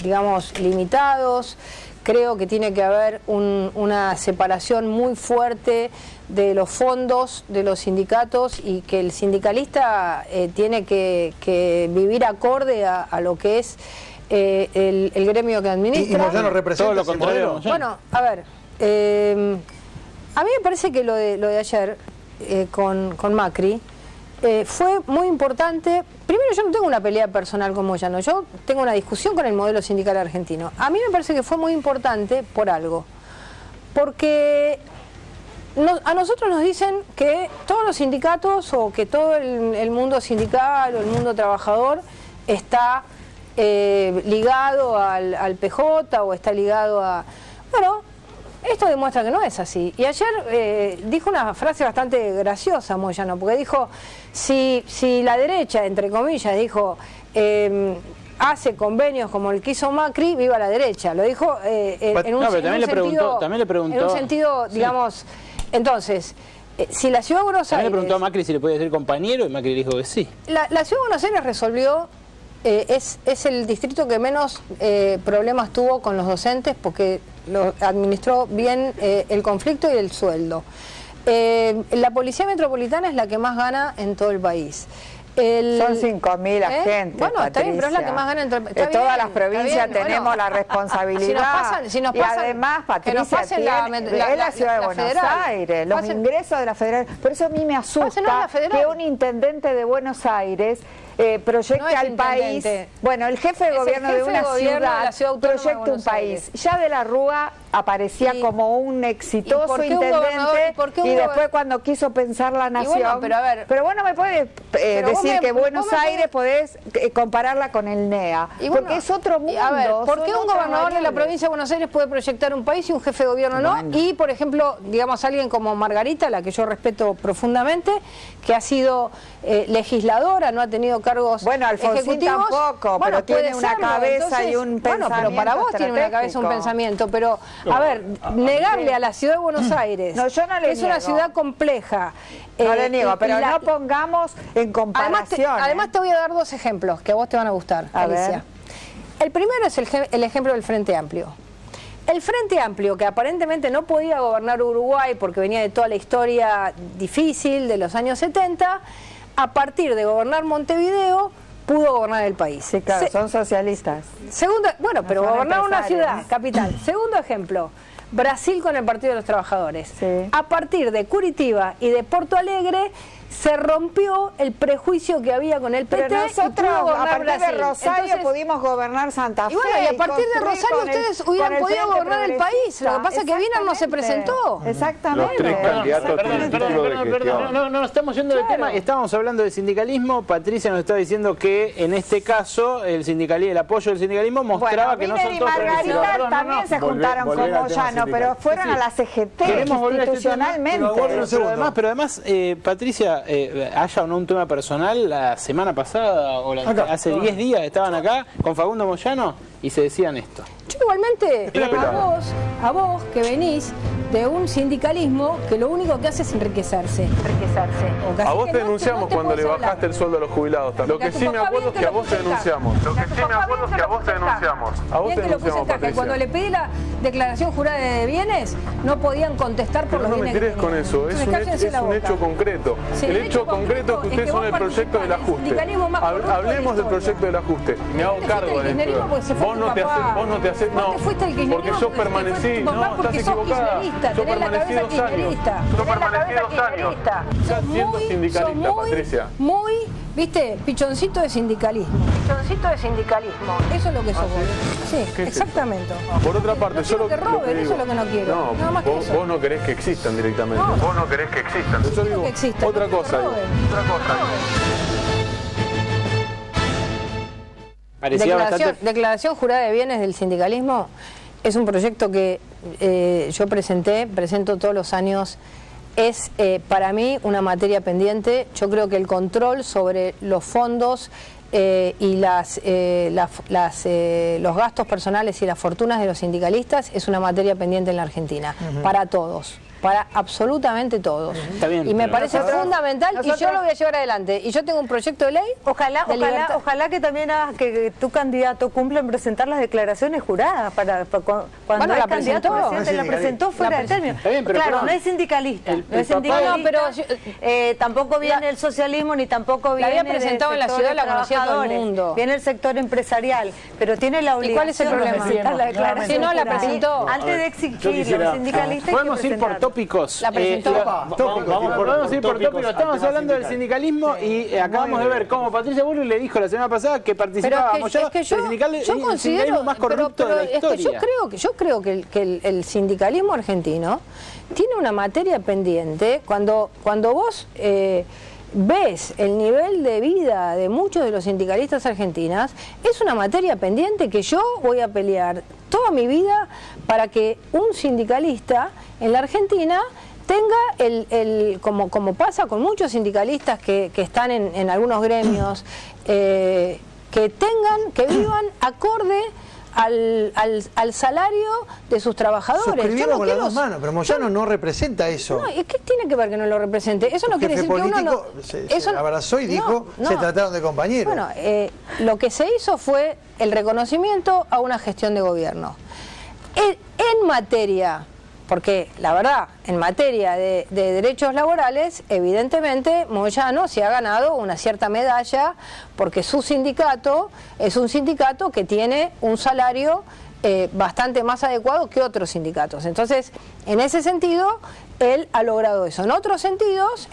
digamos, limitados. Creo que tiene que haber una separación muy fuerte de los fondos de los sindicatos y que el sindicalista tiene que vivir acorde a lo que es el gremio que administra. Y Moyano representa todo lo contrario. Bueno, a ver, a mí me parece que lo de ayer con Macri fue muy importante. Primero, yo no tengo una pelea personal con Moyano, yo tengo una discusión con el modelo sindical argentino. A mí me parece que fue muy importante por algo, porque a nosotros nos dicen que todos los sindicatos o que todo el mundo sindical o el mundo trabajador está ligado al PJ o está ligado a... Bueno, esto demuestra que no es así. Y ayer dijo una frase bastante graciosa Moyano, porque dijo, si la derecha, entre comillas, dijo, hace convenios como el que hizo Macri, viva la derecha. Lo dijo en un sentido, digamos, digamos, si la Ciudad de Buenos Aires... le preguntó a Macri si le podía decir compañero y Macri dijo que sí. La Ciudad de Buenos Aires resolvió... es el distrito que menos problemas tuvo con los docentes porque lo administró bien el conflicto y el sueldo. La Policía Metropolitana es la que más gana en todo el país. Son 5.000 agentes, bueno, está bien, pero es la que más gana en todo el país. De todas las provincias tenemos la responsabilidad. Si nos pasan, y además, Patricia, es la Ciudad de Buenos Aires, los ingresos de la federal. Por eso a mí me asusta que un intendente de Buenos Aires proyecte al país. Bueno, el jefe de gobierno de una ciudad proyecte un país. Ya de la Rúa aparecía como un exitoso intendente y después cuando quiso pensar la nación. Pero bueno, me puede decir que Buenos Aires podés compararla con el NEA, porque es otro mundo. A ver, ¿por qué un gobernador de la provincia de Buenos Aires puede proyectar un país y un jefe de gobierno no? Y, por ejemplo, digamos, alguien como Margarita, la que yo respeto profundamente, que ha sido legisladora, no ha tenido cargos Alfonsín ejecutivos. Tampoco, pero tiene una cabeza y un pensamiento. Bueno, pero para vos tiene una cabeza y un pensamiento, pero a ver, negarle a la Ciudad de Buenos Aires, que es una ciudad compleja. No le niego, pero no pongamos en comparación. Además te voy a dar dos ejemplos que a vos te van a gustar, Alicia. El primero es el ejemplo del Frente Amplio. El Frente Amplio, que aparentemente no podía gobernar Uruguay porque venía de toda la historia difícil de los años 70, a partir de gobernar Montevideo, pudo gobernar el país. Sí, claro, son socialistas. Bueno, pero gobernar una ciudad, capital. Segundo ejemplo, Brasil con el Partido de los Trabajadores. A partir de Curitiba y de Porto Alegre, se rompió el prejuicio que había con el PT. Pero nosotros, a partir de Rosario, pudimos gobernar Santa Fe. Y a partir de Rosario ustedes hubieran podido gobernar el país. Lo que pasa es que Wiener no se presentó. Exactamente. Los tres candidatos tienen título de gestión. No, estamos yendo del tema. Estábamos hablando de sindicalismo. Patricia nos está diciendo que en este caso el apoyo del sindicalismo mostraba que no son todos progresistas. y Margarita también se juntaron con Moyano, pero fueron a la CGT institucionalmente. Pero además, Patricia, haya o no un tema personal, la semana pasada o hace 10 días estaban acá con Facundo Moyano y se decían esto. Yo igualmente, a vos que venís de un sindicalismo que lo único que hace es enriquecerse. A vos te denunciamos cuando le bajaste el sueldo a los jubilados. Lo que sí me acuerdo es que a vos te denunciamos. A vos te denunciamos, Patricia. Cuando le pedí la declaración jurada de bienes, no podían contestar por los bienes. No me tires con eso, es un hecho concreto. El hecho concreto es que ustedes son el proyecto del ajuste. Hablemos del proyecto del ajuste. Me hago cargo de esto. Vos no te haces, no, porque yo permanecí, no, estás equivocada. Yo permanecí 2 años. Yo permanecí 2 años. Ya siendo sindicalista, Patricia. Muy, viste, pichoncito de sindicalismo. Eso es lo que sos vos. Sí, exactamente. Por otra parte, yo lo que digo, eso es lo que no quiero. No, nada más que eso. Vos no querés que existan directamente. Vos no querés que existan. Yo digo otra cosa. Declaración jurada de bienes del sindicalismo es un proyecto que yo presento todos los años. Es para mí una materia pendiente. Yo creo que el control sobre los fondos y los gastos personales y las fortunas de los sindicalistas es una materia pendiente en la Argentina, para todos. Para absolutamente todos. Está bien, y me parece fundamental y yo lo voy a llevar adelante. Y yo tengo un proyecto de ley. Ojalá que también hagas que tu candidato cumpla en presentar las declarares juradas cuando es candidato a presidente, la presentó fuera de término. Claro, no es sindicalista. Tampoco viene el socialismo ni tampoco viene. La había presentado en la ciudad, la conocía todo el mundo. Viene el sector empresarial, pero tiene la obligación. ¿Y cuál es el problema? De presentar la declaración. Si no la presentó. Antes de exigir a los sindicalistas. Podemos ir por tópicos. La presentó. Vamos a ir por tópicos. Estamos hablando del sindicalismo y acabamos de ver cómo Patricia Bullrich le dijo la semana pasada que participábamos yo considero más corrupto de la historia. Yo creo que el sindicalismo argentino tiene una materia pendiente. Cuando vos ves el nivel de vida de muchos de los sindicalistas argentinas, es una materia pendiente que yo voy a pelear toda mi vida para que un sindicalista en la Argentina tenga como pasa con muchos sindicalistas que están en algunos gremios, que vivan acorde al salario de sus trabajadores. Suscribimos con las dos manos, pero Moyano no representa eso. No, ¿qué tiene que ver que no lo represente? Eso no quiere decir que uno no... Se abrazó y dijo, se trataron de compañeros. Bueno, lo que se hizo fue el reconocimiento a una gestión de gobierno. En materia, porque la verdad, en materia de derechos laborales, evidentemente Moyano se ha ganado una cierta medalla porque su sindicato es un sindicato que tiene un salario bastante más adecuado que otros sindicatos. Entonces, en ese sentido, él ha logrado eso. En otros sentidos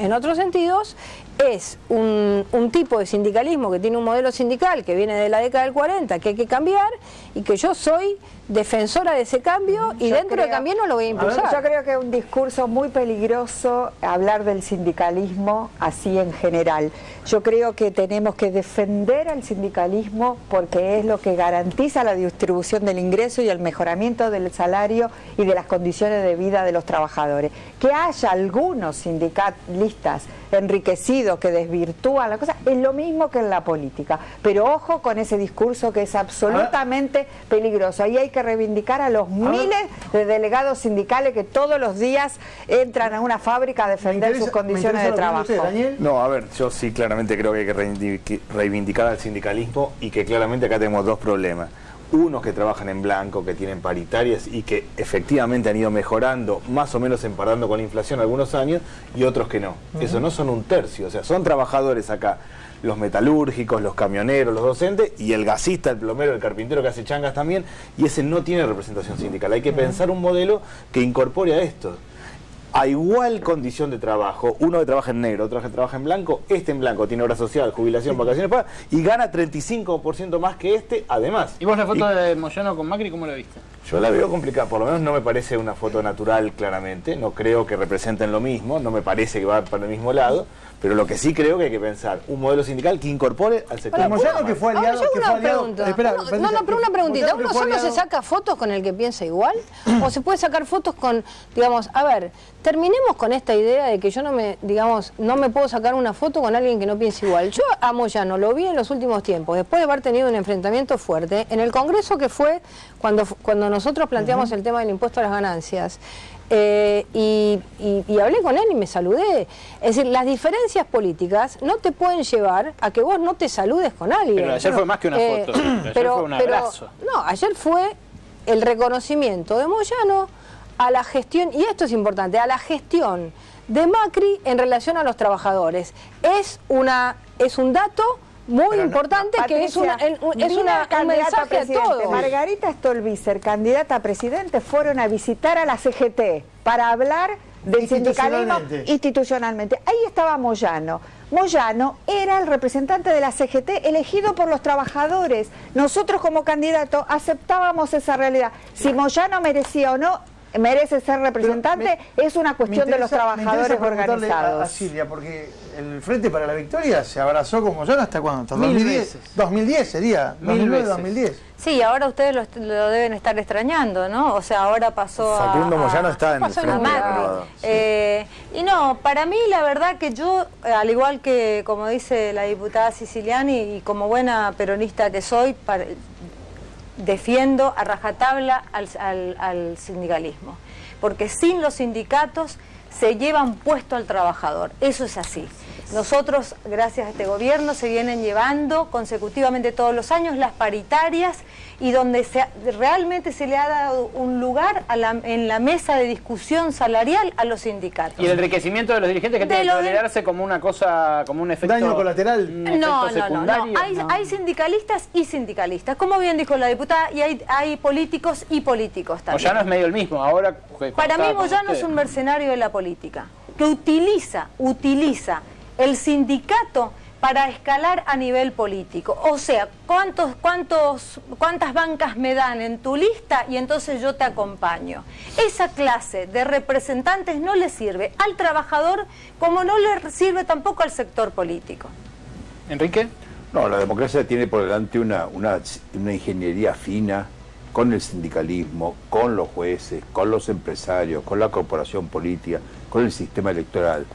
es un tipo de sindicalismo que tiene un modelo sindical que viene de la década del 40, que hay que cambiar, y que yo soy defensora de ese cambio y dentro de cambiar no lo voy a impulsar. Yo creo que es un discurso muy peligroso hablar del sindicalismo así en general. Yo creo que tenemos que defender al sindicalismo porque es lo que garantiza la distribución del ingreso y el mejoramiento del salario y de las condiciones de vida de los trabajadores. Que haya algunos sindicalistas enriquecidos que desvirtúan la cosa es lo mismo que en la política, pero ojo con ese discurso que es absolutamente peligroso. Ahí hay que reivindicar a los miles de delegados sindicales que todos los días entran a una fábrica a defender sus condiciones de trabajo. No, a ver, yo sí claramente creo que hay que reivindicar al sindicalismo y que claramente acá tenemos dos problemas. Unos que trabajan en blanco, que tienen paritarias y que efectivamente han ido mejorando, más o menos empardando con la inflación algunos años, y otros que no. Eso no son un tercio, o sea, son trabajadores acá. Los metalúrgicos, los camioneros, los docentes y el gasista, el plomero, el carpintero que hace changas también, y ese no tiene representación sindical. Hay que pensar un modelo que incorpore a esto. A igual condición de trabajo, uno que trabaja en negro, otro que trabaja en blanco, este en blanco tiene obra social, jubilación, vacaciones pagas y gana 35% más que este además. ¿Y vos la foto de Moyano con Macri cómo la viste? Yo la veo complicada, por lo menos no me parece una foto natural claramente, no creo que representen lo mismo, no me parece que va para el mismo lado, pero lo que sí creo que hay que pensar un modelo sindical que incorpore al sector. Moyano que fue aliado... Pero una preguntita, ¿uno solo se saca fotos con el que piensa igual? ¿O se puede sacar fotos con, digamos, a ver, terminemos con esta idea de que yo no me puedo sacar una foto con alguien que no piensa igual? Yo a Moyano lo vi en los últimos tiempos, después de haber tenido un enfrentamiento fuerte, en el Congreso que fue cuando cuando nosotros planteamos el tema del impuesto a las ganancias, y hablé con él y me saludé. Es decir, las diferencias políticas no te pueden llevar a que vos no te saludes con alguien. Pero ayer fue más que una foto, ayer fue un abrazo. No, ayer fue el reconocimiento de Moyano a la gestión, y esto es importante, a la gestión de Macri en relación a los trabajadores. Es un dato muy importante, que es un mensaje a todos. Margarita Stolbizer, candidata a presidente, fueron a visitar a la CGT para hablar del sindicalismo institucionalmente. Ahí estaba Moyano. Moyano era el representante de la CGT elegido por los trabajadores. Nosotros como candidato aceptábamos esa realidad. Si Moyano merecía o no merece ser representante, es una cuestión de los trabajadores organizados. A Silvia, porque el Frente para la Victoria se abrazó con Moyano ¿hasta cuándo? ¿Hasta 2010? 2010 sería, 2009-2010. Sí, ahora ustedes lo deben estar extrañando, ¿no? O sea, ahora pasó Facundo Moyano está en el Frente. Y no, para mí la verdad que yo, al igual que como dice la diputada Siciliani, y como buena peronista que soy, defiendo a rajatabla al sindicalismo, porque sin los sindicatos se llevan puesto al trabajador, eso es así. Nosotros, gracias a este gobierno, se vienen llevando consecutivamente todos los años las paritarias, y donde realmente se le ha dado un lugar en la mesa de discusión salarial a los sindicatos. Y el enriquecimiento de los dirigentes, que tiene que tolerarse como una cosa, como un efecto... Daño colateral. No. Hay sindicalistas y sindicalistas, como bien dijo la diputada, y hay políticos y políticos también. Moyano es medio el mismo, ahora... Para mí Moyano es un mercenario de la política, que utiliza el sindicato para escalar a nivel político. O sea, ¿cuántas bancas me dan en tu lista? Y entonces yo te acompaño. Esa clase de representantes no le sirve al trabajador, como no le sirve tampoco al sector político. ¿Enrique? No, la democracia tiene por delante una ingeniería fina con el sindicalismo, con los jueces, con los empresarios, con la corporación política, con el sistema electoral.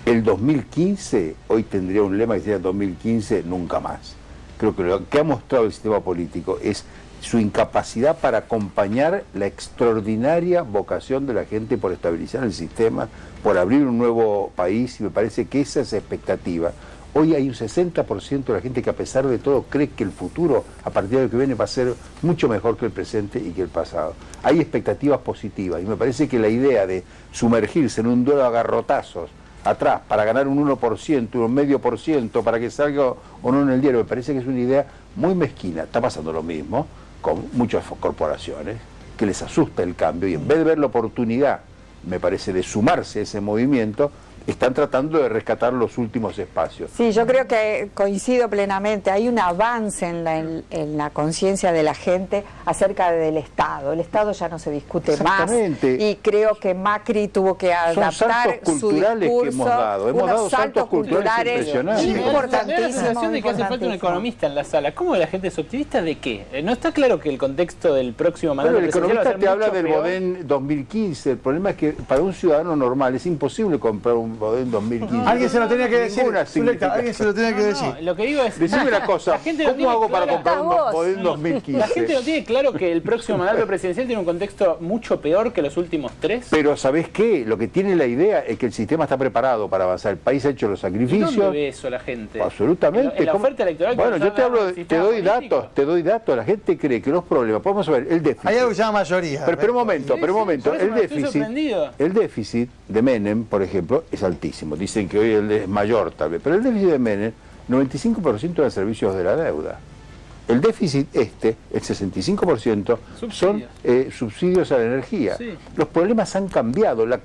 El 2015, hoy tendría un lema que sería 2015, nunca más. Creo que lo que ha mostrado el sistema político es su incapacidad para acompañar la extraordinaria vocación de la gente por estabilizar el sistema, por abrir un nuevo país, y me parece que esa es la expectativa. Hoy hay un 60% de la gente que, a pesar de todo, cree que el futuro, a partir de lo que viene, va a ser mucho mejor que el presente y que el pasado. Hay expectativas positivas, y me parece que la idea de sumergirse en un duelo a garrotazos atrás para ganar un 1%, un medio por ciento, para que salga o no en el diario, me parece que es una idea muy mezquina. Está pasando lo mismo con muchas corporaciones, que les asusta el cambio, y en vez de ver la oportunidad, me parece, de sumarse a ese movimiento, están tratando de rescatar los últimos espacios. Sí, yo creo que coincido plenamente. Hay un avance en la conciencia de la gente acerca del Estado. El Estado ya no se discute más. Y creo que Macri tuvo que adaptar son saltos culturales su discurso. Que hemos dado. Hemos dado saltos culturales impresionantes. Importantísimo. Me da la sensación de que hace falta un economista en la sala. ¿Cómo la gente es optimista de qué? No está claro que el contexto del próximo mandato presidencial va a ser el economista te habla del peor. Bodén 2015. El problema es que para un ciudadano normal es imposible comprar un Bodén 2015. Alguien se lo tenía que decir. Alguien se lo tenía que decir. Lo que digo es... Decime una cosa, ¿cómo hago para comprar un Bodén 2015? La gente no tiene claro que el próximo mandato presidencial tiene un contexto mucho peor que los últimos 3. Pero ¿sabés qué? Lo que tiene la idea es que el sistema está preparado para avanzar. El país ha hecho los sacrificios. ¿Y dónde ve eso la gente? Absolutamente. En la oferta electoral. Bueno, yo te doy datos. La gente cree que los problemas... Podemos ver, el déficit. Hay algo que se llama mayoría. Pero un momento. El déficit de Menem, por ejemplo, es altísimo. Dicen que hoy es mayor tal vez. Pero el déficit de Menem, 95% eran servicios de la deuda. El déficit el 65%, son subsidios a la energía. Sí. Los problemas han cambiado, la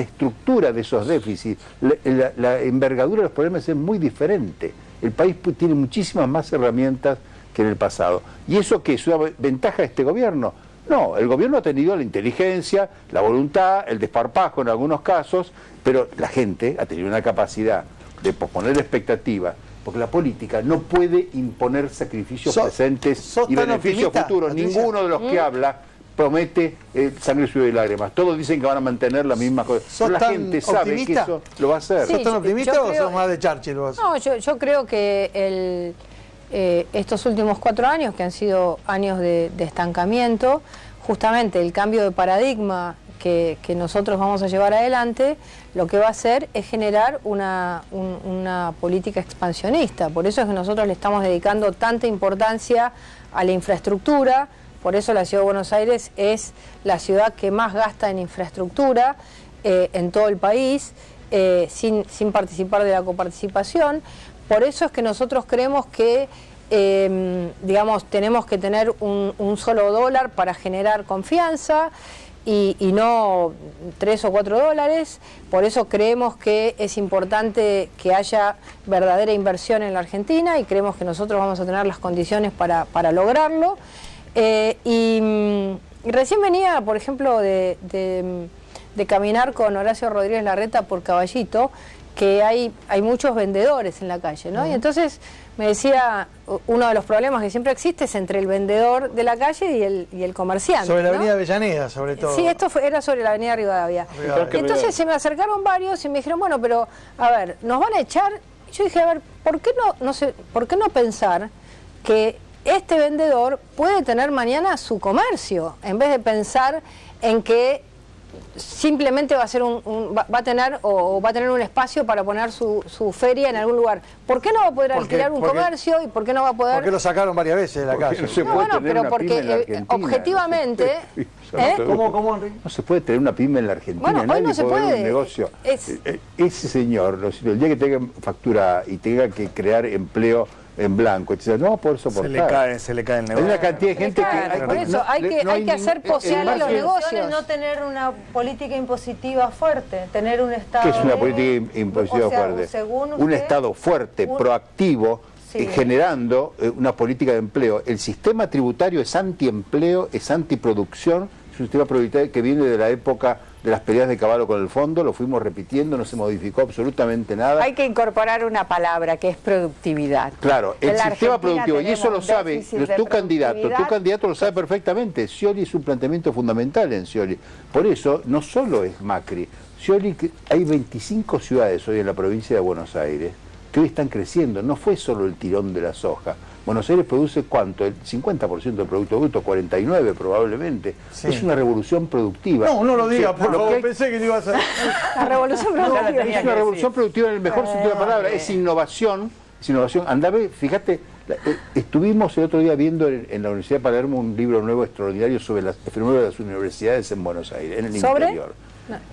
estructura de esos déficits, la envergadura de los problemas es muy diferente. El país tiene muchísimas más herramientas que en el pasado. ¿Y eso qué es una ventaja de este gobierno? No, el gobierno ha tenido la inteligencia, la voluntad, el desparpajo en algunos casos, pero la gente ha tenido una capacidad de posponer expectativas, porque la política no puede imponer sacrificios presentes y beneficios futuros. Ninguno de los que habla promete sangre, sudor y lágrimas. Todos dicen que van a mantener la misma cosa. Pero la gente sabe que eso lo va a hacer. ¿Sos tan optimista o sos más de Churchill? No, yo creo que estos últimos 4 años, que han sido años de estancamiento, justamente el cambio de paradigma que nosotros vamos a llevar adelante, lo que va a hacer es generar una política expansionista. Por eso es que nosotros le estamos dedicando tanta importancia a la infraestructura. Por eso la Ciudad de Buenos Aires es la ciudad que más gasta en infraestructura en todo el país, sin participar de la coparticipación. Por eso es que nosotros creemos que digamos, tenemos que tener un solo dólar para generar confianza y no 3 o 4 dólares. Por eso creemos que es importante que haya verdadera inversión en la Argentina y creemos que nosotros vamos a tener las condiciones para lograrlo. Y recién venía, por ejemplo, de caminar con Horacio Rodríguez Larreta por Caballito, que hay muchos vendedores en la calle, ¿no? Y entonces me decía, uno de los problemas que siempre existe es entre el vendedor de la calle y el comerciante. Sobre la ¿no? avenida Avellaneda, sobre todo. Sí, esto era sobre la avenida Rivadavia. Entonces se me acercaron varios y me dijeron, bueno, pero a ver, ¿nos van a echar? Yo dije, a ver, ¿por qué no pensar que este vendedor puede tener mañana su comercio, en vez de pensar en que simplemente va a ser va a tener un espacio para poner su feria en algún lugar? ¿Por qué no va a poder alquilar un comercio y por qué no va a poder...? Porque lo sacaron varias veces de la calle. No, bueno, pero porque objetivamente... ¿Cómo, Enrique? No se puede tener una pyme en la Argentina. Bueno, hoy no se puede. Un negocio. Ese señor, el día que tenga factura y tenga que crear empleo en blanco, no va a poder soportar. Se le cae el negocio. Hay una cantidad de gente por eso hay que hacer posible los negocios. No tener una política impositiva fuerte, tener un Estado... ¿Qué es una política impositiva fuerte? Un Estado fuerte, proactivo, generando una política de empleo. El sistema tributario es antiempleo, es antiproducción, es un sistema tributario que viene de la época de las peleas de caballo con el fondo, lo fuimos repitiendo, no se modificó absolutamente nada. Hay que incorporar una palabra que es productividad. Claro, el sistema productivo, y eso lo sabe tu candidato lo sabe perfectamente. Scioli es un planteamiento fundamental en Scioli. Por eso, no solo es Macri, Scioli, hay 25 ciudades hoy en la provincia de Buenos Aires que hoy están creciendo, no fue solo el tirón de la soja. Buenos Aires produce ¿cuánto? El 50% del Producto Bruto, 49% probablemente. Sí. Es una revolución productiva. No lo diga, por favor, pensé que te ibas a... La revolución productiva. Es una revolución productiva en el mejor sentido de la palabra, es innovación. Andame, fíjate, estuvimos el otro día viendo en la Universidad de Palermo un libro nuevo extraordinario sobre el fenómeno de las universidades en Buenos Aires, en el interior.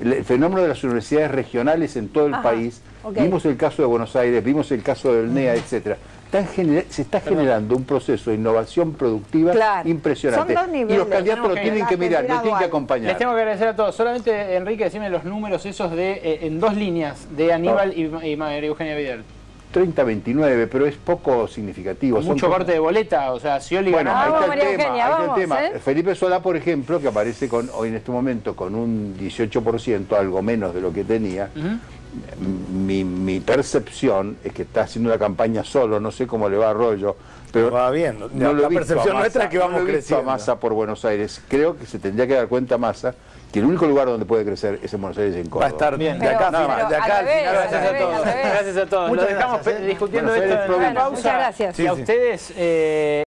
El fenómeno de las universidades regionales en todo el país. Vimos el caso de Buenos Aires, vimos el caso del NEA, etcétera. Se está generando un proceso de innovación productiva impresionante. Y los candidatos lo tienen que mirar, lo tienen que acompañar. Les tengo que agradecer a todos. Solamente, Enrique, decime los números esos en 2 líneas de Aníbal y María Eugenia Vidal. 30-29, pero es poco significativo. Mucho corte de boleta, o sea, Scioli bueno, ganaba. ahí está el tema. Felipe Solá, por ejemplo, que aparece hoy en este momento con un 18%, algo menos de lo que tenía. Mi percepción es que está haciendo una campaña solo, no sé cómo le va a Arroyo, pero va bien. La percepción nuestra es que vamos creciendo. A Massa por Buenos Aires. Creo que se tendría que dar cuenta Massa que el único lugar donde puede crecer es en Buenos Aires, en Córdoba. Va a estar bien. De acá al final. Gracias a todos. Gracias a todos. Lo dejamos discutiendo esto en la pausa. Muchas gracias. Y a ustedes...